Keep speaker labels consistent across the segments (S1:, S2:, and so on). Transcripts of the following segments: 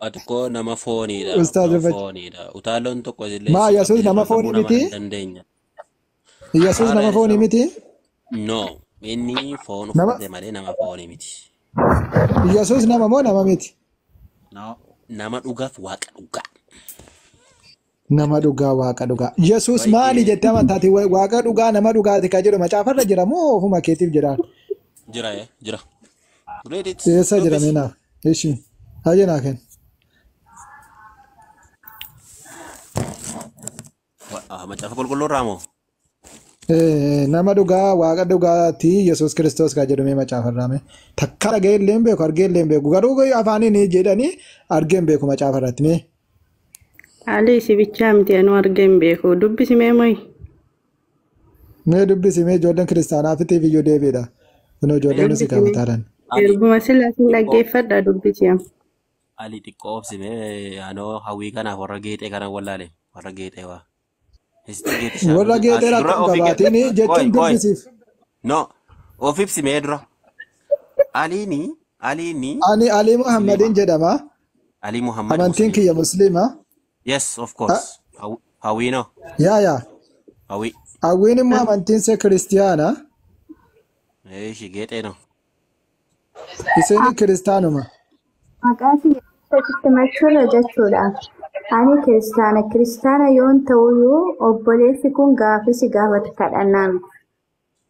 S1: Atko nama fooniidha.
S2: Ustaz
S1: Nama
S2: Rifat.
S1: fooniidha. Utaalloon tokko illee
S2: Ma
S1: si
S2: Yesus
S1: qabdi
S2: nama
S1: sirra
S2: fooni
S1: dhabuu nama
S2: miti?
S1: hin dandeenya.
S2: Yesus
S1: Haala
S2: nama fooni
S1: isaa
S2: miti?
S1: no. Inni foon
S2: Nama
S1: uffate malee nama fooni miti.
S2: Yesus nama moo nama miti?
S1: No. Nama dhugaaf waaqa dhugaa.
S2: Nama dhugaa waaqa dhugaa. Yesus maali
S1: Baay'ee
S2: jettee amantaati waaqa dhugaa nama dhugaati ka jedhu macaafarra jira moo ofuma keetiif jiraan?
S1: jira jira. Read it.
S2: Eessa jira
S1: Dubbisi.
S2: meenaaf? Ishi. Haje naa kenna.
S1: Macaafa qulqulluu irraa moo?
S2: Nama dhugaa waaqa dhugaati Yesus Kiristoos ka jedhu mee macaafarraa mee. Takka dhaga'ee illee hin beeku argee illee hin beeku garuu afaaniin jedhanii argee hin beeku macaafarratti mee.
S3: Ali si bichaa miti anu argeen beeku dubbisi mee moyi.
S2: Mee dubbisi mee ijoolleen kiristaanaa fitiif iyyuu deebiidha. Kun ijoolleen si
S3: Dubbisi mee.
S2: gaafataadhaan.
S1: Ali
S3: Erguma silaasin
S1: xiqqoo
S3: dhaggeeffadha dubbisi am.
S1: Ali xiqqoo obsimee anoo hawwii kanaaf warra geexee kanan wallaale warra geexee waa. Isitti geexee
S2: Warra
S1: shaakaluu
S2: geexee
S1: dura
S2: rakkoo
S1: ofii
S2: qabaatiin
S1: koi
S2: jechuun
S1: koi
S2: dubbisiif.
S1: no of ibsimee dura aliini
S2: Ani Ali
S1: muslima
S2: Muhammadin jedhama.
S1: Ali Muhammad
S2: Amantiin
S1: muslima
S2: kiyya musliima.
S1: yes of
S2: Ah,
S1: course hawwii no
S2: yaa.
S1: hawwii
S2: Hawwiin immoo amantiin isaa kiristiyaana.
S1: shi geexee no
S2: Isin kiristaanuma.
S4: Maqaa kiyyaatti machuudha jechuudha. Ani kiristaana yoon ta'uyyuu obboleessi kun gaafisi gaafata kadhannaa miti.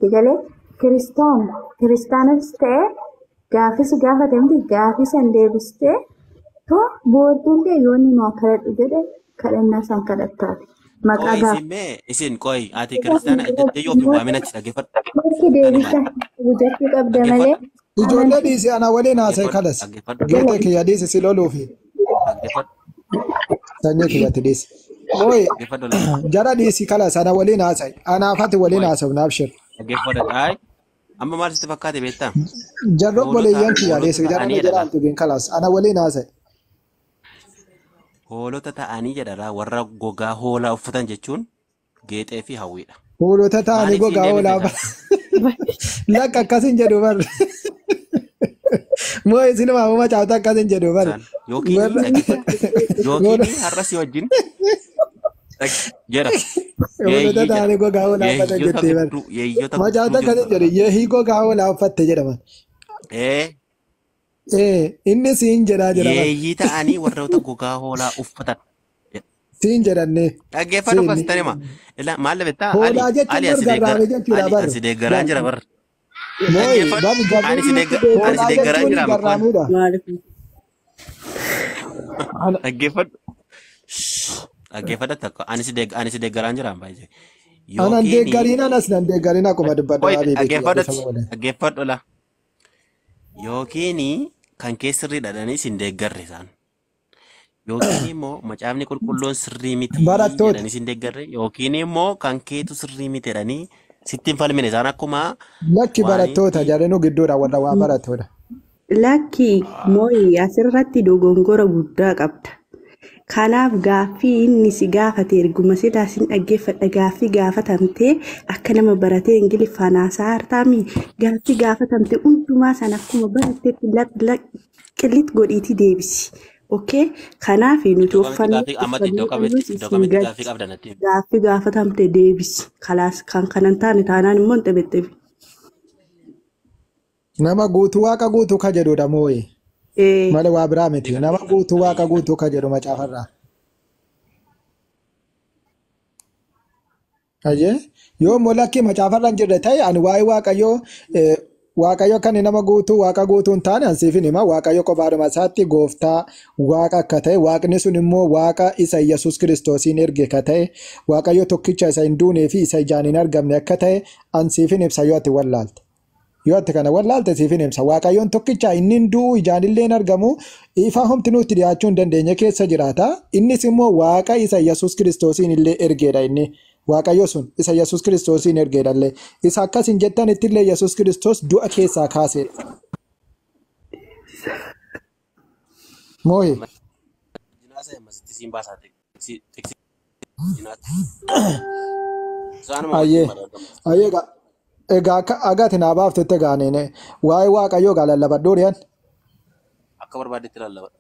S4: Digalee kiristaanas ta'e gaafisi gaafate miti gaafisan deebistee too booddeellee yoon nu kadhadhu jedhe kadhannaa san kadhattaati. Maqaa
S1: koi isin koi ati kiristaana jettee yoo fi waaminachi dhaggeeffadhu
S4: Bakki deebisa hojjechuu qabda malee
S1: dhaggeeffadhu
S2: Ijoollee dhiisii ana waliin haasa'e kalas.
S1: dhaggeeffadhu
S2: Geexee kiyya dhiisi si loluufi.
S1: dhaggeeffadhu
S2: Sanyii kiyyatti dhiisi. Mooyi
S1: dhaggeeffadhu la
S2: jara dhiisii kalas ana waliin haasa'e. Anaafati waliin haasa'u naaf shir.
S1: dhaggeeffadhu ay amma maal sitti fakkaate beektaa
S2: Jarro boleeyyan kiyya
S1: hoolota
S2: dhiisi. Jara
S1: ta'anii
S2: ni jara
S1: jedhadha
S2: altugin kalas. Ana waliin haasa'e.
S1: hoolota ta'anii jedhadha warra gogaa hoolaa uffatan jechuun geexee fi hawwiidha
S2: Hoolota ta'anii
S1: maaliif siin
S2: gogaa
S1: deebifte
S2: hoolaa.
S1: kan
S2: Lakka akkasin jedhu bar. Mooyi sinuma amma macaafta akkasin jedhu bar.
S1: san yookiin dhaggeeffadhu yookiin har'a si wajjin jedha
S2: Hoolota ta'anii gogaa hoolaa uffatan
S1: yeeyyota
S2: jettee bar.
S1: gidduu yeeyyota
S2: Macaafta
S1: gidduu
S2: akkasin
S1: jirtu
S2: jedhu yeehii gogaa hoolaa uffatte jedhaman. Inni siin jedhaa jedhaman.
S1: yeeyyii ta'anii warroota gogaa hoolaa uffatan
S2: Siin jedhanne.
S1: dhaggeeffadhu
S2: Siin.
S1: akkasitti nima maal labettaa
S2: Hoolaa jechuun gargaarame jechuudha bar.
S1: ani si deeggaraan jira bar
S2: Mooyi
S1: dhaggeeffadhu
S2: babi
S1: ani si
S2: hoolaa
S1: deeggaraan
S2: jechuun
S1: jira makkoon
S2: garraamudha.
S3: Maaliif?
S1: dhaggeeffadhu dhaggeeffadhu takka ani si deeggaraan jira baay'ee
S2: Anan
S1: yookiin
S2: deeggariin anas nan deeggariin akkuma dubbadhu
S1: Wait,
S2: abii beeku.
S1: dhaggeeffadhu la. Yookiin kan kee sirrii dhadhanii sin deeggarre isaan. Yookiin immoo macaafni qulqulluun sirrii miti
S2: Barattoota.
S1: jedhanii sin deeggarre. Yookiin immoo kan keetu sirrii miti jedhanii sitti hin falmine isaan akkuma
S2: Lakki
S1: waan
S2: barattoota jedhanii gidduudha warra waa barattoota.
S3: Lakki moyi asirratti dogongora guddaa qabda. Kanaaf gaaffii inni si gaafate erguma silaa sin dhaggeeffadha gaaffii gaafatamte akka nama baratee ingiliffaan haasaa hartaami gaaffii gaafatamte hundumaa sana akkuma baratteetti qillit godhiitii deebisi. Okay? Kanaaf nuti
S1: gaaffii ammatti iddoo kamitti gaaffii qabdanatti.
S3: gaaffii gaafatamte deebisi. Kalaas kan kanan taane taanaan immoo hin xebetteef.
S2: Nama guutuu waaqa guutuu ka jedhudha mooyi. Malee waa biraa miti. Nama guutuu waaqa guutuu ka jedhu macaafarraa. Ajee yoo immoo lakki macaafarra hin jirre ta'e ani waa'ee waaqayyoo kan nama guutuu waaqa guutuu hin taane ansiifin hima waaqayyo qofaadhuma isaatti gooftaa waaqa akka ta'e waaqni sun immoo waaqa isa Yesuus Kiristoosiin erge ka ta'e waaqayyo tokkicha isa hin duunee fi isa ijaan hin argamne akka ta'e ansiifin ibsa yoo ati wallaalte. Yoo ati kana wallaalte siifin ibsa waaqayyoon tokkicha inni hin du'u ijaan illee hin argamu ifa homti nutti dhiyaachuu hin dandeenye keessa jiraata innis immoo waaqa isa Yesuus Kiristoosiin illee ergeedha inni. Waaqayyo sun isa Yesuus Kiristoosiin ergeedhallee isa akkas hin jettanitti illee Yesuus Kiristoos du'a keessaa kaaseedha. Mooyi. Ayyee egaa agati naa baaftutti gaaneen waa'ee waaqayyoo gaa lallabadhuu dhiyaan.
S1: Akka barbaadetti lallabadha.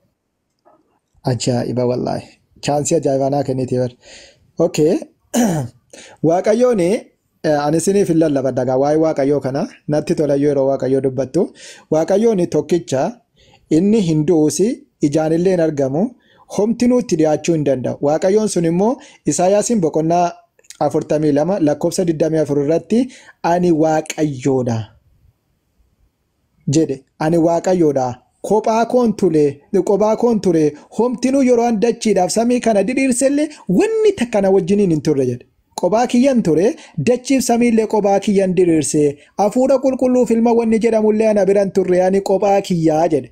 S2: Ajaa'iba wallaahi. Chaansii ajaa'ibaa naa kennite bar. Okay. Waaqayyoon ani isiniif hin lallabadha gaa waa'ee waaqayyoo kana natti tola yeroo waaqayyoo dubbattu. Waaqayyoon tokkicha inni hin du'uusi ijaan illee hin argamu homti nutti dhiyaachuu hin danda'u. Waaqayyoon sun immoo Isaayaasiin boqonnaa 42 lakkoofsa 24 irratti ani waaqayyoodha jedhe. Ani waaqayyoodha. Kophaa koon ture homtinuu yeroo dachiidhaaf samii kana diriirsellee wanni takka na wajjiniin hin turre jedhe. Kophaa kiyyan ture dachiif samiillee kophaa kiyyan diriirse hafuura qulqulluuf ilma wanni jedhamullee ana biran turre ani kophaa kiyyaa jedhe.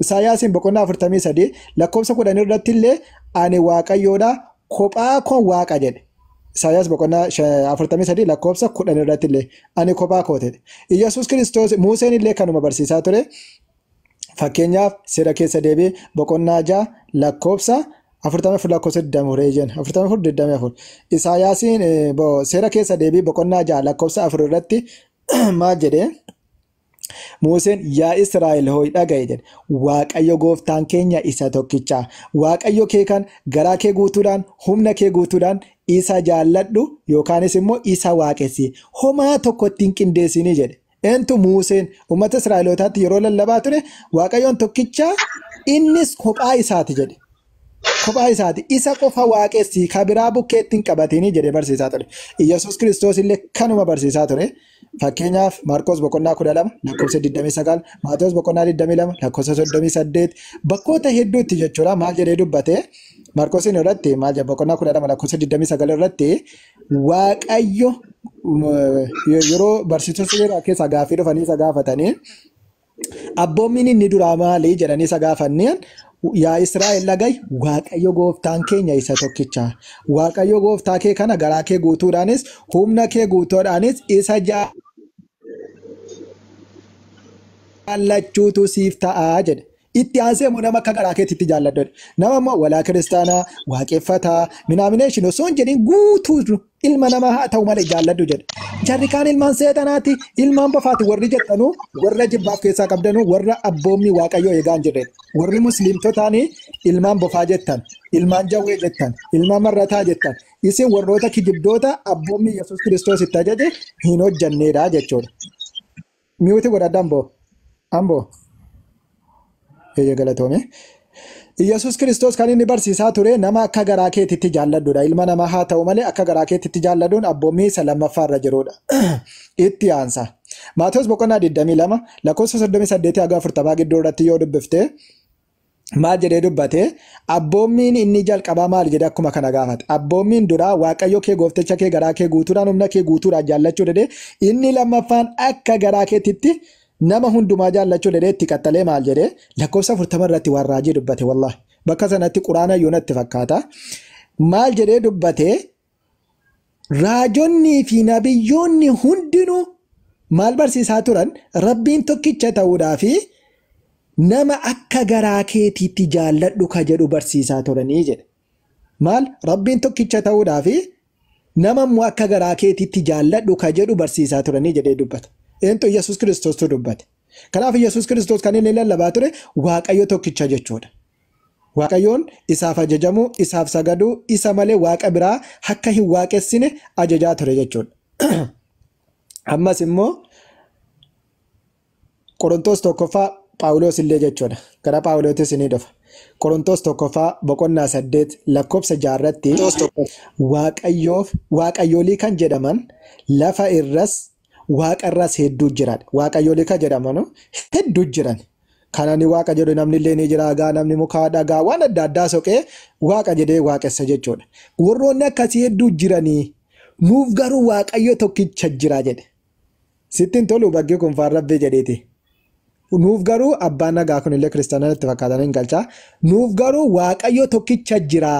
S2: Isaayaasiin boqonnaa 43 lakkoofsa 10 irratti illee ani waaqayyoodha kophaa koon waaqa jedhe. Isaayaas boqonnaa 43 lakkoofsa 10 irratti illee ani kophaa koote. Iyyasuus Kiristoos Museen illee kanuma barsiisaa ture. Fakkeenyaaf seera keessa deebi'ee boqonnaa 6 lakkoofsa 44 lakkoofsa 24 Isaayaasiin seera keessa deebi'ee boqonnaa 6 lakkoofsa 4 irratti maal jedhee Museen yaa Israa'el hooyi dhaga'i jedhe Waaqayyo gooftaan keenya isa tokkicha Waaqayyo kee kan garaa kee guutuudhaan humna kee guutuudhaan isa jaalladhu yookaanis immoo isa waaqessi homaa tokko ittiin qindeessinii jedhe. Entu Museen uummata Israa'elootaatti yeroo lallabaa ture Waaqayyoon tokkicha innis kophaa isaati jedhe. Kophaa isaati isa qofa waaqessi kabiraa bukkeetti hin qabatini jedhee barsiisaa ture. Iyyasuus Kiristoos illee kanuma barsiisaa ture. Fakkeenyaaf Maarqos boqonnaa 12 lakkoofsa 29, Maatewos boqonnaa 22 lakkoofsa 38 bakkoota hedduutti jechuudha maal jedhee dubbate Maarqosiin irratti maal jedha boqonnaa 12 lakkoofsa 29 irratti Waaqayyo yeroo barsiisota seeraa keessa gaaffii dhufanii isa gaafatanii abboommiin inni duraa maali jedhanii isa gaafanneen yaa Israa'el dhaga'i Waaqayyo gooftaan keenya isa tokkicha Waaqayyo gooftaa kee kana garaa kee guutuudhaanis humna kee guutuudhaanis isa jaallachuutu siif ta'aa jedhe. Itti aansee immoo nama akka garaa keetitti jaalladhu. Nama immoo walaa kiristaanaa waaqeffataa minaamination osoo hin jedhin guutuu ilma namaa haa ta'u malee jaalladhu jedhe. Jarri kaan ilmaan seexanaati ilmaan bofaati warri jettanuu warra jibbaaf keessaa qabdanuu warra abboommii waaqayyoo eegaa hin jirre. Warri musliimtotaanii ilmaan bofaa jettan ilmaan jawwee jettan ilmaan marrataa jettan isin warroota kijibdoota abboommii Yesuus Kiristoos itti ajaje hin hojjanneedha jechuudha. Mi'uuti godhadha amboo. Galatoome. Iyyasuus Kiristoos kan inni barsiisaa ture nama akka garaa keetitti jaalladhuudha. Ilma namaa haa ta'u malee akka garaa keetitti jaalladuun abboommii isa lammaffaa irra jirudha. Itti aansa. Maatewos boqonnaa 22 lakkoofsa 38 haga 40 gidduu irratti yoo dubbifte maal jedhee dubbate abboommiin inni jalqabaa maal jedhe akkuma kana gaafate. Abboommiin duraa Waaqayyo kee goofticha kee garaa kee guutuudhaan humna kee guutuudhaan jaallachuu dede inni lammaffaan akka garaa keetitti nama hundumaa jaallachuu dede itti qaxxalee maal jedhee lakkoofsa 40 irratti waan raajii dubbate wallahi bakka sanatti quraana yoo natti fakkaata maal jedhee dubbate raajonnii fi nabiyyoonni hundinuu maal barsiisaa turan rabbiin tokkicha ta'uudhaa fi nama akka garaa keetiitti jaalladhu ka jedhu barsiisaa turanii jedhe maal rabbiin tokkicha ta'uudhaa fi nama immoo akka garaa keetiitti jaalladhu ka jedhu barsiisaa turanii jedhee dubbata. Eentu Yesuus Kiristoos tu dubbate. Kanaaf Yesuus Kiristoos kan inni lallabaa ture Waaqayyo tokkicha jechuudha. Waaqayyoon isaaf ajajamuu, isaaf sagaduu, isa malee waaqa biraa akka hin waaqessine ajajaa ture jechuudha. Ammas immoo Qorontoos tokkoffaa Phaawulos illee jechuudha. Gara Phaawulotis ni dhufa. Qorontoos tokkoffaa boqonnaa 8 lakkoofsa 6 irratti waaqayyoolii kan jedhaman lafa irras waaqa irras hedduu jiran. Waaqayyoolii kan jedhaman hedduu jiran. Kanani waaqa jedhu namni illee ni jira gaa namni mukaa dhagaa waan adda addaa soqee waaqa jedhee waaqessa jechuudha. Warroonni akkasii hedduu jiranii nuuf garuu waaqayyo tokkicha jira jedhe. Sittiin tolu baggee kun faan rabbee jedheeti. Nuuf garuu abbaan nagaa kun illee kiristaanatti fakkaatanii hin galchaa. Nuuf garuu waaqayyo tokkicha jira.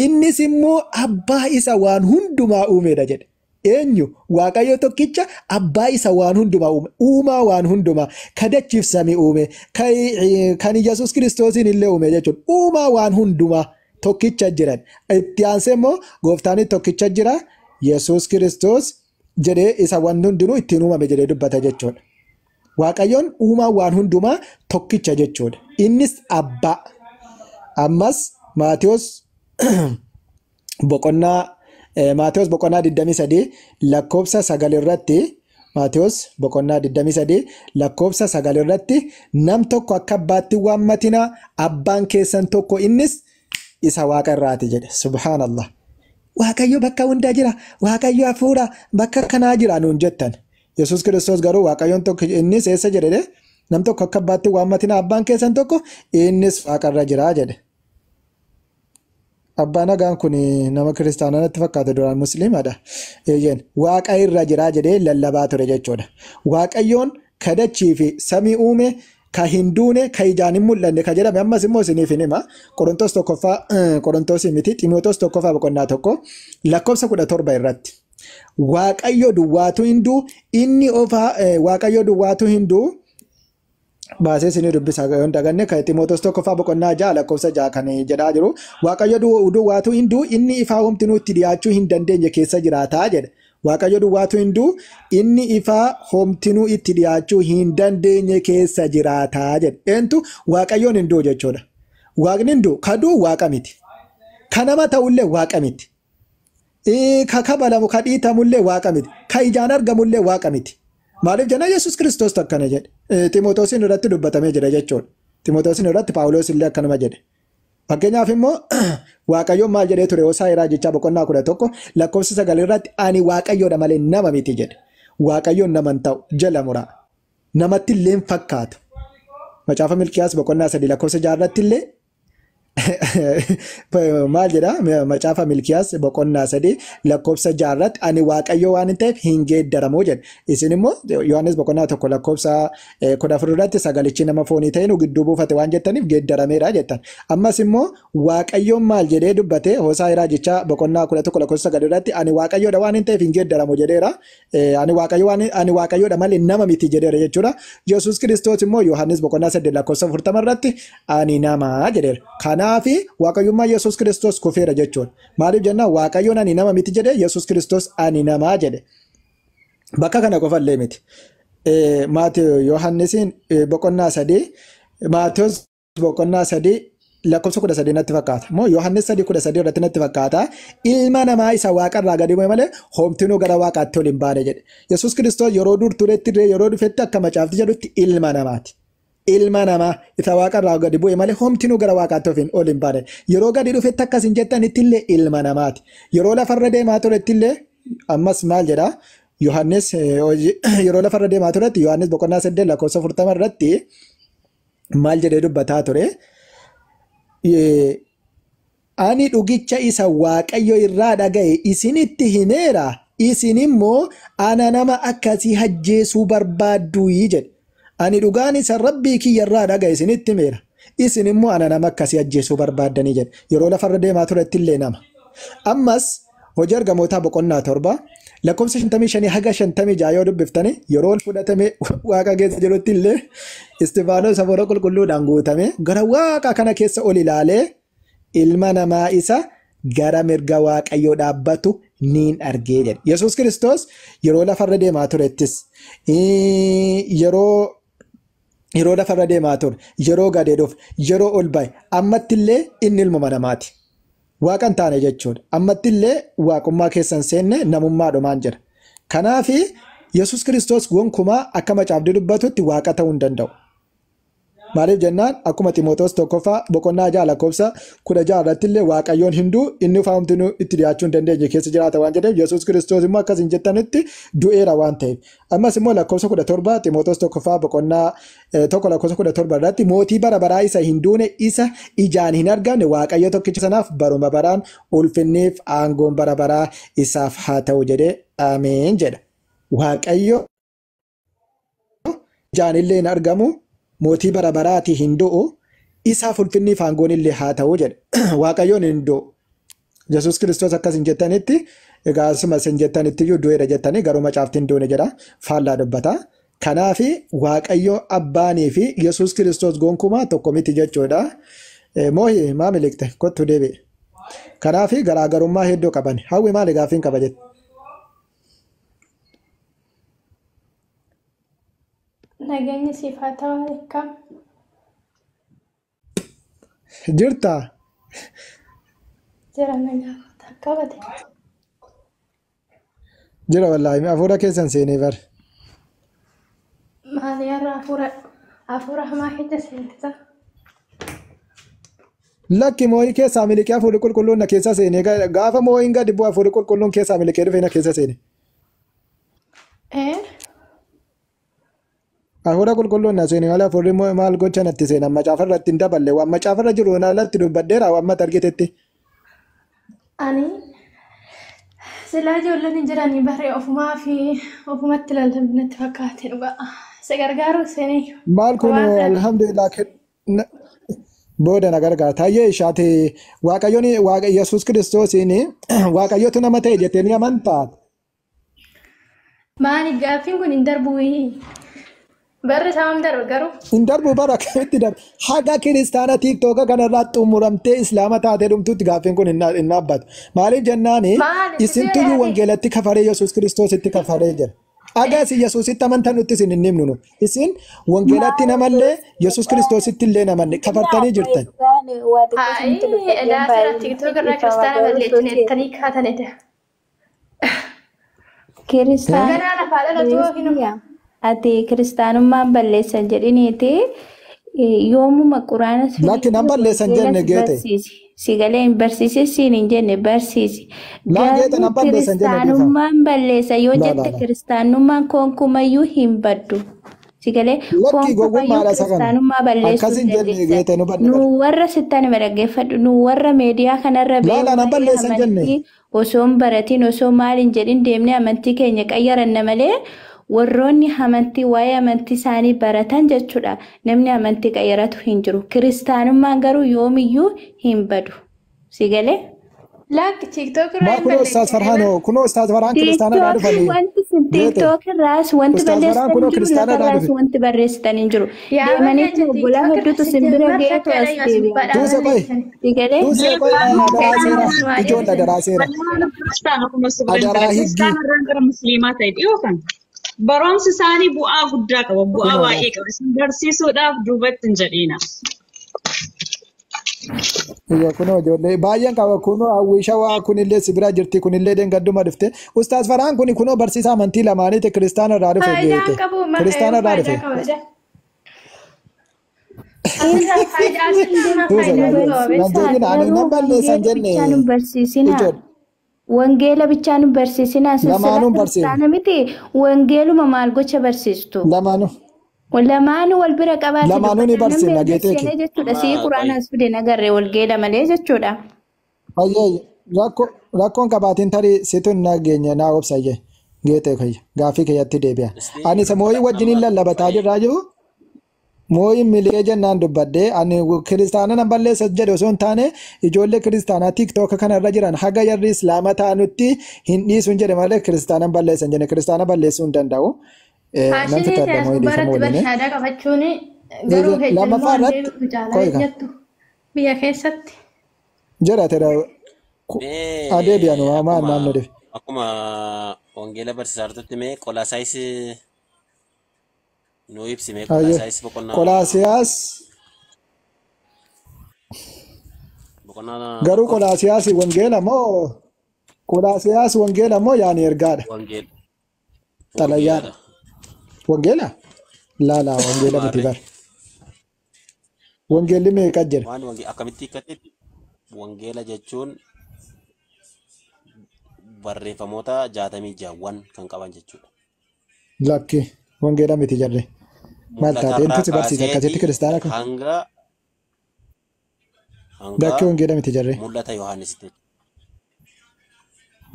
S2: Innis immoo abbaa isa waan hundumaa uumedha jedhe. Eenyu waaqayyo tokkicha abbaa isa waan hundumaa uume. Uumaa waan hundumaa. Kadachiif samii uume. Kan Yesuus Kiristoosiin illee uume jechuudha. Uumaa waan hundumaa tokkicha jiran. Itti aansee immoo gooftaan tokkicha jira. Yesuus Kiristoos jedhee isa waan hundinuu ittiin uumame jedhee dubbata jechuudha. Waaqayyoon uumaa waan hundumaa tokkicha jechuudha. Innis abbaa. Ammas Maatiyos boqonnaa Maatiyos boqonnaa 23 lakkoofsa 9 irratti Maatiyos boqonnaa 23 lakkoofsa 9 irratti nam tokko akka abbaatti waammatina abbaan keessan tokko innis isa waaqa irraati jedhe. Subhaanallah. Waaqayyo bakka hundaa jira. Waaqayyo hafuura bakka kanaa jira nuun jettan. Yesuus Kiristoos garuu waaqayyoon tokko innis eessa jedhe nam tokko akka abbaatti waammatina abbaan keessan tokko innis waaqa irra jira jedhe. Abbaan nagaan kun nama kiristaanatti fakkaata duraan musliimadha. Eeyyeen waaqa irra jira jedhee lallabaa ture jechuudha. Waaqayyoon kadachii fi samii uume ka hin duune ka ijaan hin mul'anne ka jedhame ammas immoo isiniif hin hima. Qorontos tokkoffaa Qorontos miti Ximootos tokkoffaa boqonnaa tokko lakkoofsa 17 irratti. Waaqayyo duwwaatu hinduu inni ofaa Waaqayyo duwwaatu hinduu baasee isinii dubbisaa yoo hin daganne kan Ximootos tokkoffaa boqonnaa 6 lakkoofsa 6 kan jedhaa jiru. Waaqayyo duwwaatu hinduu inni ifaa homtinuu itti dhiyaachuu hin dandeenye keessa jiraataa jedha. Waaqayyo duwwaatu hinduu inni ifaa homtinuu itti dhiyaachuu hin dandeenye keessa jiraataa jedha. Eentu Waaqayyoon hinduu jechuudha. Waaqni hinduu kaduu waaqa miti. Ka nama ta'ullee waaqa miti. Ka kabalamu ka dhiitamullee waaqa miti. Ka ijaan argamullee waaqa miti. Maaliif jenna Yesuus Kiristoos akkana jedhe. Ximootoosiin irratti dubbatamee jira jechuudha. Ximootoosiin irratti Paawuloos illee akkanuma jedhe. Fakkeenyaaf immoo Waaqayyoon maal jedhee ture Hosea raajichaa boqonnaa 11 lakkoofsa 9 irratti ani Waaqayyoodha malee nama miti jedhe. Waaqayyoon nama hin ta'u jala muraa. Namatti illee hin fakkaatu. Macaafa Milkiyaas boqonnaa 3 lakkoofsa 6 irratti illee maal jedha macaafa Milkiyaas boqonnaa 3 lakkoofsa 6 irratti ani Waaqayyo waan hin ta'eef hin geeddaramu jedhe. Isin immoo Yohaannis boqonnaa 1 lakkoofsa 14 irratti sagalichi nama foonii ta'e nu gidduu buufate waan jettaniif geeddarameedha jettan. Ammas immoo Waaqayyoon maal jedhee dubbate Hosea raajichaa boqonnaa 11 lakkoofsa 9 irratti ani Waaqayyoodha waan hin ta'eef hin geeddaramu jedheera. Ani Waaqayyoodha malee nama miti jedheera jechuudha. Yesuus Kiristoos immoo Yohaannis boqonnaa 8 lakkoofsa 40 irratti ani nama jedheera. Kanaafi Waaqayyummaa Yesuus Kiristoos kufeera jechuudha. Maaliif jennaan Waaqayyoon ani nama miti jedhe Yesuus Kiristoos ani namaa jedhe. Bakka kana qofallee miti. Yohaannisiin boqonnaa 3 Maatiyos boqonnaa 3 lakkoofsa 13 natti fakkaata. Moo Yohaannis 3:13 irratti natti fakkaata. Ilma namaa isa waaqarraa gadi bu'e malee homtinuu gara waaqaatti ol hin baane jedhe. Yesuus Kiristoos yeroo dur turetti yeroo dhufetti akka macaafti jedhutti ilma namaati. Ilma namaa isa waaqarraa gadi bu'e malee homtinuu gara waaqaatti ol hin baane. Yeroo gadi dhufetti akkas hin jettanitti illee ilma namaati. Yeroo lafarra deemaa turetti illee ammas maal jedhaa? Yohaannis yeroo lafarra deemaa turetti Yohaannis boqonnaa 8 lakkoofsa 40 irratti maal jedhee dubbataa ture? Ani dhugicha isa Waaqayyo irraa dhaga'e isinitti himeera. Isin immoo ana nama akkasii ajjeesuu barbaaddu jedhe. Ani dhugaan isa Rabbii kiyya irraa dhaga'e isinitti himeera. Isin immoo ana nama akkasii ajjeesuu barbaaddanii jedhe. Yeroo lafarra deemaa turetti illee nama. Ammas hojii ergamootaa boqonnaa 7 lakkoofsa 55 haga 56 yoo dubbiftani yeroo fudhatame waaqa keessa jirutti illee Istifaanos hafuura qulqulluudhaan guutame gara waaqa kana keessa ol ilaalee ilma namaa isa gara mirga Waaqayyoo dhaabbatu niin argee jedhe. Yesuus Kiristoos yeroo lafarra deemaa turettis yeroo lafarra deemaa ture yeroo gadee dhufe yeroo ol ba'e ammatti illee inni ilma namaati. Waaqa hin taane jechuudha. Ammatti illee waaqummaa keessan seenne namummaadhumaan jira. Kanaafi Yesuus Kiristoos gonkumaa akka macaafni dubbatutti waaqa ta'uu hin danda'u. Maaliif jennaan akkuma Ximootos tokkoffaa boqonnaa 6 lakkoofsa 16 irratti illee Waaqayyoon hinduu inni faamtinuu itti dhiyaachuu hin dandeenye keessa jiraata waan jedheef Yesuus Kiristoos immoo akkas hin jettanitti du'eera waan ta'eef. Ammas immoo lakkoofsa 17 Ximootos tokkoffaa boqonnaa 1 lakkoofsa 17 irratti mootii bara baraa isa hin duune isa ijaan hin argamne Waaqayyo tokkicha sanaaf baruma baraan ulfinniif aangoon bara baraa isaaf haa ta'u jedhee ameen jedha. Waaqayyo ijaan illee hin argamu. Mootii bara baraati hin du'u isaaf ulfinniif aangoon illee haa ta'u jedhe. Waaqayyoon hin du'u. Yesuus Kiristoos akkas hin jettanitti egaa asumas hin jettanitti iyyuu du'eera jettanii garuu macaafti hin duune jedha faallaa dubbata. Kanaafi Waaqayyo abbaanii fi Yesuus Kiristoos gonkumaa tokko miti jechuudha. Moohii maa miliqte kottu deebi'e. Kanaafi garaagarummaa hedduu qaban. Hawwi maali gaaffiin qaba jette?
S5: Nageenyi siif haa ta'u akkam.
S2: Jirta
S5: Jira nagaa qabate.
S2: Jira wallaahi hafuura keessan seenee bar.
S5: Maali har'a hafuura hamaa keessa seentisa.
S2: Lakki moo'ii keessaa miliqee hafuurri qulqulluun na keessa seenee gaafa moo'iin gadi bu'u hafuurri qulqulluun keessaa miliqee dhufee na keessa seene. Hafuura qulqulluun na seene malee hafuurri maal gocha natti seena macaafa irratti hin daballe waan macaafa irra jiru alatti dubbadheera waan mata argitetti.
S5: Ani silaa ijoolleen hin jiranii baree ofumaa fi ofumatti lallabni natti fakkaate dhugaa. Se gargaaru seenee.
S2: Maal kun alhamdulillah booda na gargaara. Taayee ishaate waaqayyoon Yesuus Kiristoosiin waaqayyootu nama ta'e jettee amantaa?
S5: Maali gaaffiin kun hin darbu barri isaa hin darbu garuu.
S2: Hin darbu bara akkamitti darbu? Haga kiristaana tiiktooka kanarraa xumuramtee islaama taatee dhumtutti gaaffiin kun hin dhaabbatu. Maaliif jennaan isintuyyuu wangeelatti kafaree Yesuus Kiristoositti kafaree jira. Agas Yesuusitti amantan nutti isin hin himnu. Isin wangeelatti namallee Yesuus Kiristoositti illee namanne kafartanii jirtan.
S4: Ati kiristaanummaan balleessan jedhiniiti yoomuma quraana
S2: Lakki nan balleessan jenne geete.
S4: Sigalee hin barsiisisiin hin jenne barsiisi.
S2: Geete nan balleessan jenne
S4: kiristaanummaan balleessa yoo jette kiristaanummaan konkumayyuu hin baddu. Sigalee konkumayyuu kiristaanummaa balleessuu hin dandeessa. Nu warra sittan dhaggeeffadhu nu warra meediyaa kanarra beeku osoo hin baratiin osoo maal hin jedhin deemnee amantii keenya qayyaranna malee. Warroonni amantii waa'ee amantii isaanii baratan jechuudha. Namni amantii qayyaratu hin jiru. Kiristaanummaan garuu yoomiyyuu hin badu. Sigalee?
S5: Lakki TikTok irraa
S2: hin balleessan. Kunoo Ustaaz Farhaan kiristaana irraa dhufanii.
S4: Wanti TikTok irraas wanti balleessan hin jiru. Lafa irraas wanti barreessitan hin jiru. Deemanii obbolaa hedduutu simbira geetu as deebi'a.
S2: Tuuse qoy.
S4: Sigalee?
S2: Tuuse qoy adaraa seera. Ijoollee adaraa seera. Adaraa higgii.
S6: Musliimaa ta'e dhiyoo kan. Barumsi isaanii bu'aa guddaa qaba. Bu'aa baay'ee qaba. Isin barsiisuudhaaf duubatti hin jedhina.
S2: Kunoo ijoollee baay'een qaba. Kunoo hawwisha waa kunillee sibira jirti kunillee dengadduma dhufte. Ustaaz Farhaan kun kunoo barsiisaa amantii lamaaniiti kiristaana irraa dhufe beeke. Kiristaana irraa dhufe. Nan balleessan jenne.
S4: Wangeela bichaan barsiisinaa sirriitti miti wangeeluma maal gocha barsiistu lamaanuu wal bira qabaatee
S2: lamaanuu ni barsiisna geeteeki
S4: jechuudha sii quraanaas fide nagarree wangeela malee jechuudha.
S2: Rakkoon qabaatiin tarii situ nageenya naa obsayye geeteeki gaaffii keeyyatti deebi'a. Ani samooyii wajjiniin lallabataa jirraa jiru mooyin miliqee jennaan dubbadde ani kiristaana nan balleessa jedhe osoo hin taane ijoollee kiristaanaa tiiktooka kanarra jiran haga yarri islaama ta'anutti hin dhiisuun jedhe malee kiristaana balleessan jenne kiristaana balleessuu hin danda'u.
S5: Namni fedhamu baratti barshaadaa qabachuun garuu hedduu biyya keessatti.
S2: Jira ta'e adeebi'an maal nu dhibe.
S1: Akkuma wangeela barsiisaartutti mee Qolaasaayis nu ibsime Qolaasaayis boqonnaa.
S2: Qolaasiyaas garuu Qolaasiyaas wangeela moo yaani ergaadha. Xalayyaadha. Wangeela? Laalaa wangeela miti bar. Wangeelli meeqa jira?
S1: Waan akkamitti hiikkatetti wangeela jechuun barreeffamoota 66 kan qaban jechuudha.
S2: Lakki wangeela miti jarre. Maal taatee intu si barsiisa akkasitti kiristaana kan?
S1: Hanga
S2: Lakki wangeela miti jarre.
S1: Mul'ata Yohaannisitti.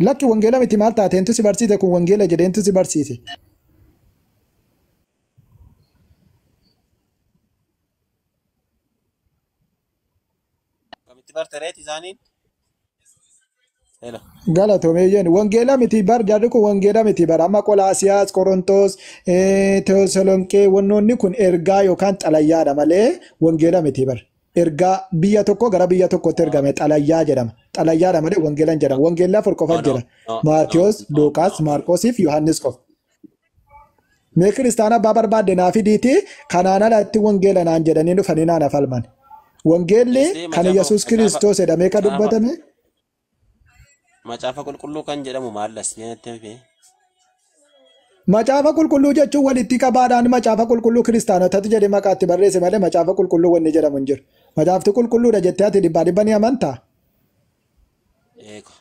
S2: Lakki wangeela miti maal taatee intu si barsiise kun wangeela jedhee intu si barsiise.
S1: Akkamitti barteereeti isaaniin?
S2: Galatoomeyyen wangeela miti bar jarri kun wangeela miti bar amma Qolaasiyaas Qorontos Tesalonqee wannoonni kun ergaa yookaan xalayyaadha malee wangeela miti bar ergaa biyya tokko gara biyya tokkotti ergame xalayyaa jedhama xalayyaadha malee wangeela hin jedhamu wangeela afur qofa jira Maatiyos Luuqaas Maarqoosii fi Yohaannis qofa. Mee kiristaana abbaa barbaadde naa fidiiti kanaan alatti wangeela naan jedhanii dhufanii naan afalman Wangeelli
S1: Istee
S2: kan Yesuus Kiristoos jedhamee kan dubbatame.
S1: macaafa qulqulluu kan jedhamu maal lastii natti himee?
S2: Macaafa qulqulluu jechuun walitti qabaadhaan macaafa qulqulluu kiristaanotatti jedhee maqaatti barreesse malee macaafa qulqulluu wanni jedhamu hin jiru. Macaafti qulqulluudha jettee ati dhibbaa ni amantaa?
S1: Eego.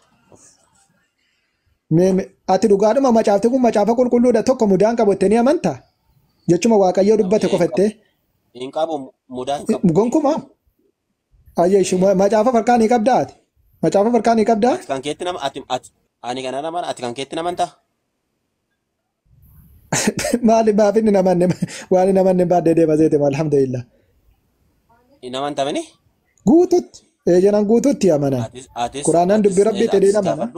S2: Ati dhugaadhuma macaafti kun macaafa qulqulluudha tokko mudaan qabattee ni amantaa? Jechuma Waaqayyoo dubbate qofattee?
S1: Hin qabu mudaa hin qabu.
S2: Gonkumaa? Ayyeesh macaafa farkaa ni qabdaa ati? Macaafa farkaa ni qabdaa?
S1: Ati kan keetti nama ani kana nama ati kan keetti namantaa?
S2: Maali maafinni namanne waan namanne baadhee deema seete alhamdulillah.
S1: Hin amantamani?
S2: Guututti eenyaan guututti amana. Quraanaan dubbii rabbii ta'ee amana.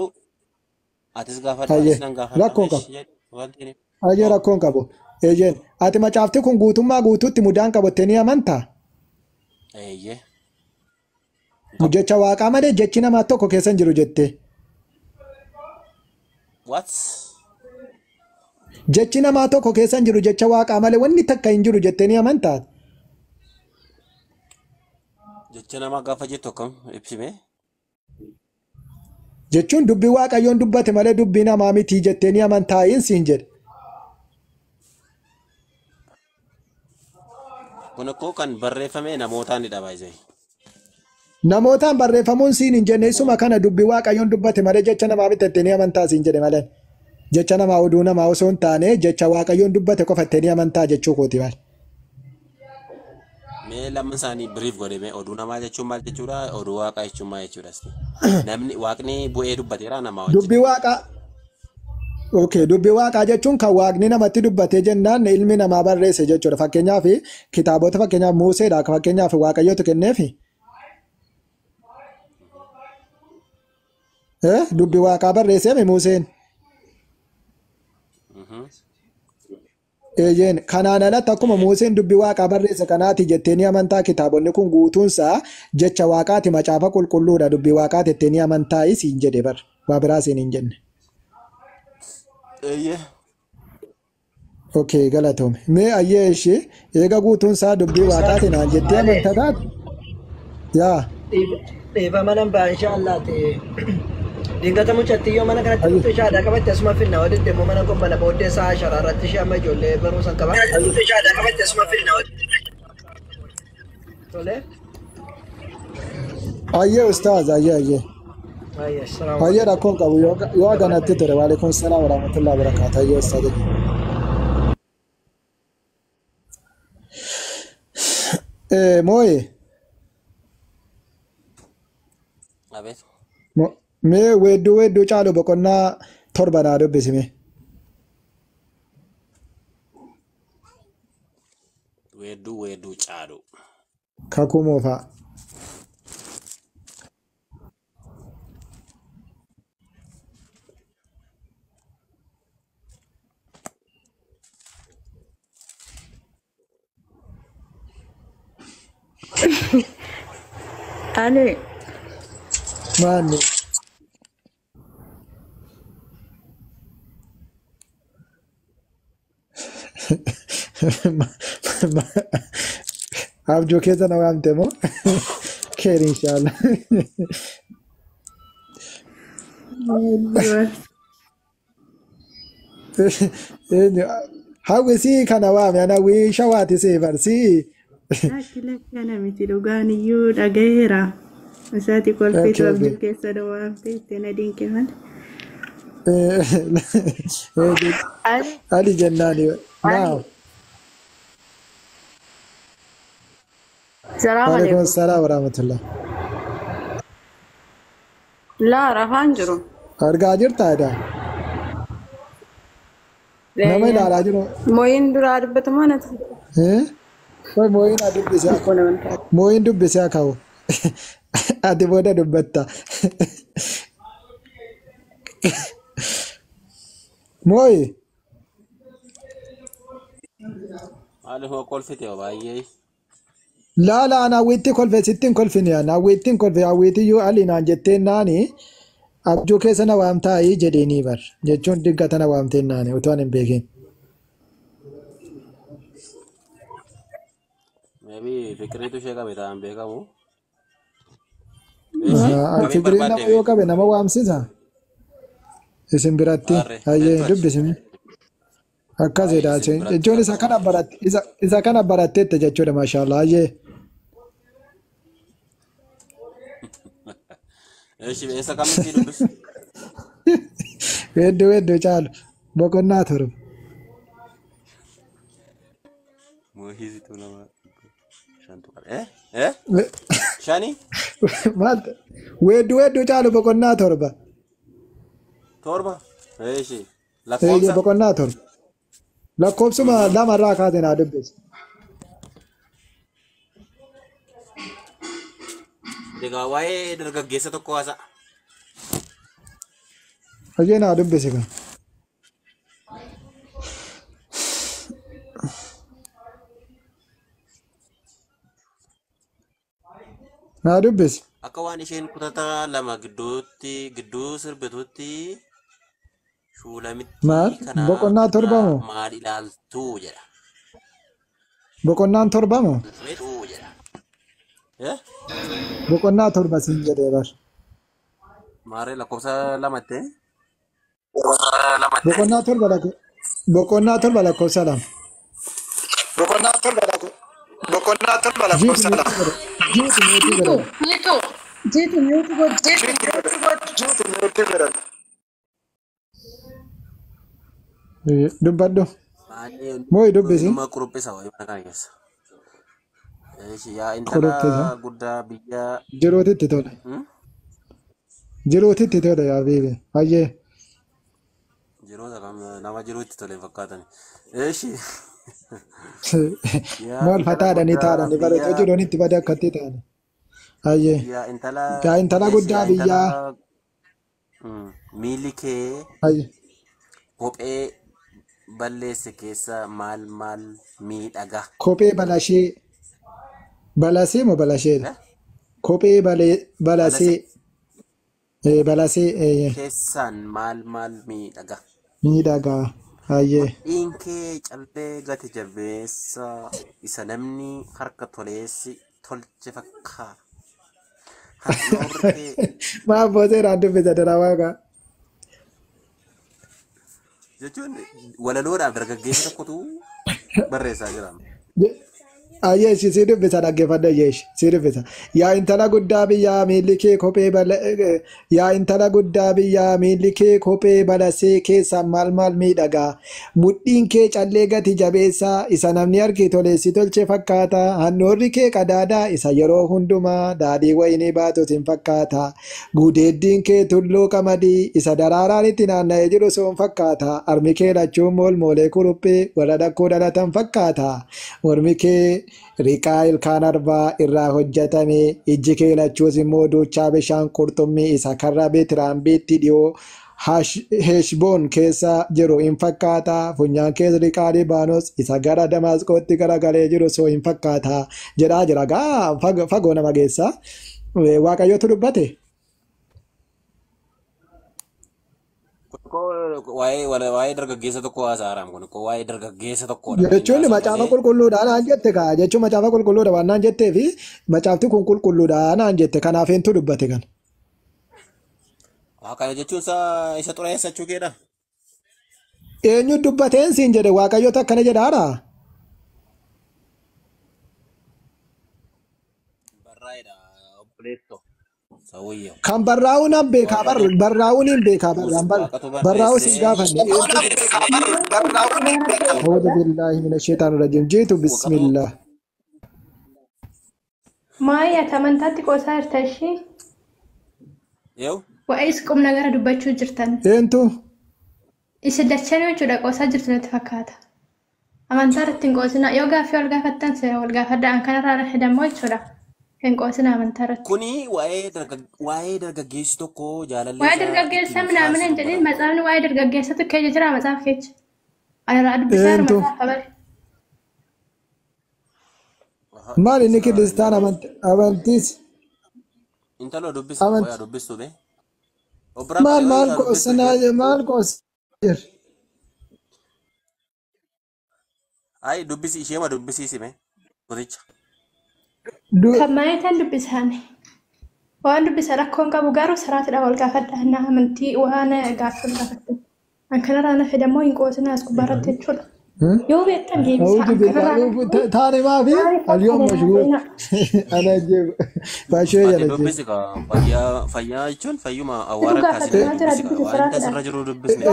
S1: Atis gaafadhu atis nan gaafadhu.
S2: Rakkoon qabu. Ayyee rakkoon qabu. Eeyyeen ati macaafti kun guutummaa guututti mudaan qabattee ni amantaa?
S1: Eeyyee.
S2: Jecha waaqaa malee jechi namaa tokko keessa hin jiru jettee.
S1: What?
S2: Jechi namaa tokko keessa hin jiru jecha waaqaa malee wanni takka hin jiru jettee ni amantaa?
S1: Jecha namaa gaafa jettu akkam ibsime?
S2: Jechuun dubbii Waaqayyoon dubbate malee dubbii namaa miti jettee ni amantaa siin jedhe.
S1: Kun akkoo kan barreeffame namootaan ni dhabaayise.
S2: Namootaan barreeffamuun siin hin jenne isuma kana dubbii Waaqayyoon dubbate malee jecha namaa miti jettee ni amantaa siin jedhe malee. Jecha namaa oduu namaa osoo hin taane jecha Waaqayyoon dubbate qofa jettee ni amantaa jechuu kooti maal.
S1: Mee lamman isaanii biriif godhame oduu namaa jechuun maal jechuudha? Oduu Waaqaa jechuun maal jechuudha? Namni Waaqni bu'ee dubbateera namaa wajjin.
S2: Dubbii Waaqaa. Okay, dubbii Waaqaa jechuun kan Waaqni namatti dubbatee jennaan ilmi namaa barreesse jechuudha. Fakkeenyaaf kitaabota fakkeenyaaf Museedha fakkeenyaaf Waaqayyootu kenneefi. Dubbii Waaqaa barreesseemi Museen. Eeyyeen kanaan alatti akkuma Museen dubbii Waaqaa barreesse kanaati jettee ni amantaa kitaabonni kun guutuunsaa jecha Waaqaati macaafa qulqulluudha dubbii Waaqaati jettee ni amantaa siin jedhe bar waa biraa siin hin jenne.
S1: Eeyyee.
S2: Okay galatoome mee ayyee ishee eega guutuunsaa dubbii Waaqaati naan jettee amantaa taate? Yaa.
S7: Dhiifama nan ba'a inshaallah ta'e. Dingata mucatti yoo mana kanatti dhufte shaada qabatte asuma finna walitti deemu mana kun mana booddee sa'a sharaarratti ishee amma ijoollee barumsa qaba. Dhufte shaada qabatte asuma finna walitti. Tole.
S2: Ayyee ustaaz ayyee. Ayyee rakkoon qabu yoo ganatti ture waalaikum salaam wa rahmatullahi wa barakatuh ayyee ustaaz. Mooye.
S1: Abeet.
S2: Mee weedduu caalu boqonnaa torba naa dubbisime.
S1: Weedduu caalu.
S2: Kakuu moofaa.
S3: Ale.
S2: Maanni. Abjuu keessa na waamte moo? Keer inshallah. Hawwisii kana waame ana wiisha waati seefarsii.
S3: Lakkana miti dhugaan iyyuu dhagaheera. Isaati kolfiitu abjuu keessa na waamte itti na dinqiman.
S2: Ali jennaani. Naam.
S3: Salaam
S2: Waalaikum salaam wa rahmatullah.
S3: Laa rafaan jiru.
S2: Argaa jirtaa edaa? Nama ilaalaa jiru.
S3: Mooyin duraa dubbatamaa natti.
S2: Mooyin haa dubbisee akka. Mooyin dubbisee akka hoo. Ati booda dubbatta. Mooyi.
S1: Maali hoo kolfite baay'ee.
S2: Laala ana hawwiitti kolfe sittiin kolfini ana hawwiittiin kolfe hawwiitiyyuu ali naan jetteen naani abjuu keessa na waamtaa'ii jedheenii bar jechuun diggata na waamteen naani utuu ani hin beekin.
S1: Maybe fikri tu sheka beta ambe kamu.
S2: Fikirin nama yoo qabe nama waamsisa. Isin biratti hayyee dubbisimi. Akkasidha jechuun isa kana baratteette jechuudha maashaallah hayyee.
S1: Esa kami sih dubbis.
S2: Wedduu caalu boqonnaa torba.
S1: Muhizi tu nama shantu kan. Shani?
S2: Maal wedduu caalu boqonnaa torba.
S1: Torba? Eeshi.
S2: Lakkoofsa boqonnaa torba. Lakkoofsuma lamarraa kaatee naa dubbisi.
S1: Egaa waa'ee dargaggeessa tokko haasa.
S2: Hojii naa dubbisi kan. Naa dubbisi.
S1: Akka waan isheen kutata lama gidduu sirbituutti shuulamitti
S2: kana boqonnaa torba moo?
S1: Maal ilaaltu jedha.
S2: Boqonnaan torba moo? Boqonnaa torba siin jedhee bar.
S1: Maaree lakkoofsa lamatte?
S2: Boqonnaa torba lakkoofsa lama. Dubbadhu. Mooyi dubbisi.
S1: Nama kuruphisa wayi mana kana keessa. Yaa intala guddaa biyya.
S2: Jirootitti tola. Jirootitti tola yaa beebe. Hayyee.
S1: Jiroota kam nama jiruutti tole hin fakkaatan.
S2: Maal fataadhanii taadhanii bareeddoo jiroonitti badee akkatti ta'ani. Hayyee. Yaa intala guddaa biyyaa.
S1: Miilli kee.
S2: Hayyee.
S1: Kophee balleesse keessa maal miidhaga.
S2: Kophee balashee. Balasee moo balasheedha? Kophee balasee. Balasee.
S1: Keessaan maal miidhaga.
S2: Miidhagaa. Hayyee.
S1: Dhiinkee callee gati jabeessa isa namni harka toleessi tolche fakkaata.
S2: Maa boosee raan dubbisa daraawaaqaa.
S1: Jechuun walaloodhaaf dargaggeessa tokkotu barreessaa jira.
S2: Hayyee si dubbisa dhaggeeffadha yeesh si dubbisa. Yaa intala guddaa biyyaa miilli kee kophee balasee keessaan maal miidhagaa. Mudhiin kee callee gati jabeessaa isa namni arge toleessi tolche fakkaata. Hannoorri kee qadaadaa isa yeroo hundumaa daadhii wayinii baatus hin fakkaata. Gudeeddiin kee tulluu qamadii isa daraaraan itti naanna'ee jiru soon fakkaata. Harmi kee lachuun moolmoolee kuruphee warra dhakkoo dhalatan fakkaata. Mormi kee riqaa ilkaan arbaa irraa hojjetame ijji kee lachuus immoo duuchaa bishaan qurxummii isa karra beetiraambiitti dhiyoo Heshboon keessa jiru hin fakkaata. Funyaan keessa riqaa Libaanos isa gara Damaasqootti garagalee jiru soo hin fakkaata. Jedhaa jira gaa fagoo nama geessa. Waaqayyootu dubbate.
S1: Waa'ee dargaggeessa tokko haasa'aadhaan kun waa'ee dargaggeessa tokko.
S2: Jechuun macaafa qulqulluudhaan naan jette kaa jechuun macaafa qulqulluudha waan naan jettee fi macaafti kun qulqulluudhaan naan jette kanaaf eentu dubbate kan.
S1: Kana jechuun isa xureessachuu keedha.
S2: Eenyu dubbateen siin jedhe waaqayyoota akkana jedhaadha.
S1: Barraa'edha obboleettoo.
S2: Kan barraa'uun hin beekaa barraa'uun hin beekaa barraa'uu si gaafanne. A'uudhu billaahi mina sheetaan rajiim jiitu bismillah.
S5: Maayyaa amantaatti qoosaa jirta ishee.
S1: Yoo.
S5: Waa'ees qubna gara dubbachuu jirtan.
S2: Eentu?
S5: Isa dachanii jechuudha qoosaa jirtu natti fakkaata. Amantaa irratti hin qoosinaa yoo gaaffii wal gaafattan seera wal gaafadhaan kanarraa hidhamoo jechuudha. Hin qoosinaa amantaa irratti.
S1: Kuni waa'ee dargaggeessi tokko jaalallee.
S5: Waa'ee dargaggeessa minaamin hin jedhin matsaafni waa'ee dargaggeessa tokko jira matsaaf keessa. Anirraa dubbisaa matsaaf qabale.
S2: Maal inni kiristaan amantiis?
S1: Intalo dubbistu be.
S2: Maal qoosnaa
S1: Ay dubbisi ishee ma dubbisiisime goticha.
S5: Kan maayitaan dubbisaani. Waan dubbisa rakkoon qabu garuu siraatidha wal gaafadha. Naa amantii waan gaaffii gaafadhu. An kanarraa na fedhamoo hin qoosinaa as gubbaarratti jechuudha. Yoo beektan deebisaa.
S2: Taane maafi اليوم مشغول أنا أجيب باشوي أنا أجيب.
S1: دوبسي كا فيا يجون فيوما أوارا كاسي دوبسي كا وأنت سرجرو دوبسني.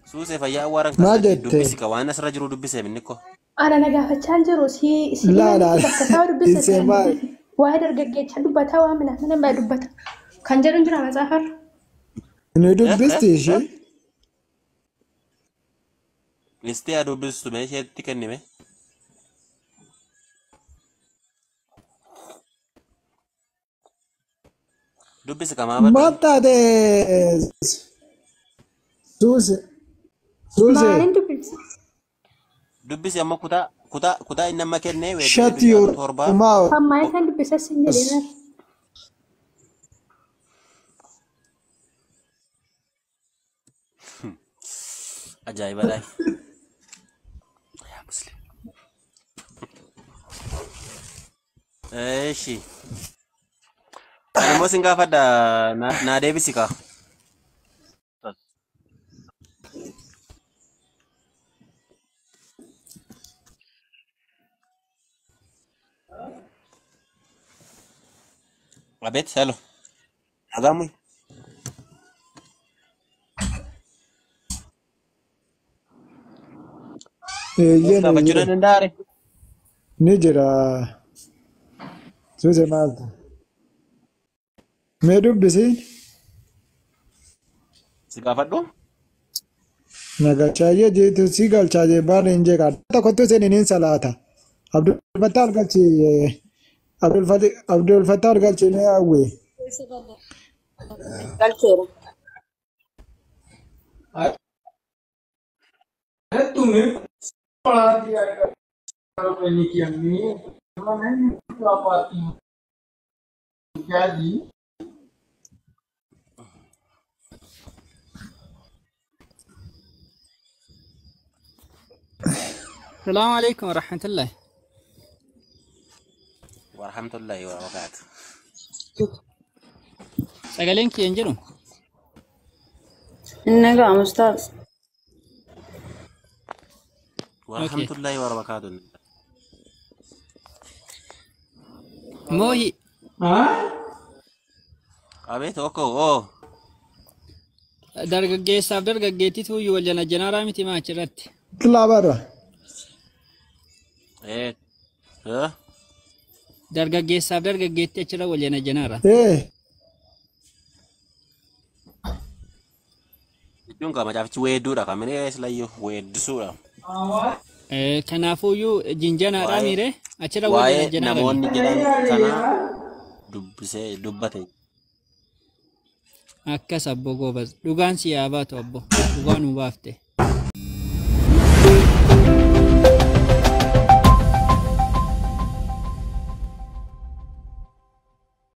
S1: سوسي فيا أوارا كاسي دوبسي كا وأنا سرجرو دوبسي منكو.
S5: أنا نجاح تشانجرو سي
S2: لا
S5: دوبسي. واحد رجعت دوبتا وامنا أنا ما دوبتا. كان جرون جرا مسافر.
S2: ندوبستي شيء.
S1: Listi adu bisu me shi tikan ne me dubbisi kama ba
S2: mata de suse
S5: Maalin dubbisi?
S1: dubbisi amma kuta inna ma kenne we
S2: shut your mouth
S5: Kan maayitaan dubbisa sin jedhina.
S1: ajaiba dai Eshi. Ani mo singa fada na debisi ka. Abet, hello. Agamu.
S2: Yena
S1: Bajuran ndare.
S2: Nijira suse malta me dubbisi
S1: Siga faddo?
S2: nagalchaayee jeetu si galchaayee baara hin jeeqa tokkottu seeniniin salaata Abdul Fattah argalchi Abdul Fattah argalchi ne awwe
S6: Galcheera.
S8: السلام عليكم ورحمة الله.
S1: ورحمة الله وبركاته.
S8: سأقولينك ينجلو.
S6: Nagaa Ustaaz.
S1: ورحمة الله وبركاته.
S8: موهي.
S1: Abet oko
S8: dargaggeessaaf dargaggeettitu wal janaaraa miti maa achirratti.
S2: Laabara.
S8: Dargaggeessaaf dargaggeetti achirra wal janaara.
S1: Jechuun qaba macaafichi weedduudha kamine islayyuu weeddisuudha.
S8: Kanaafuyyuu jinjanaadhaa miire achirra wal
S1: Waa'ee
S8: janaara.
S1: namoonni jedhan kana dubbate.
S8: Akkas abbo goobas dhugaan si yaa baatu abbo dhugaa nu baafte.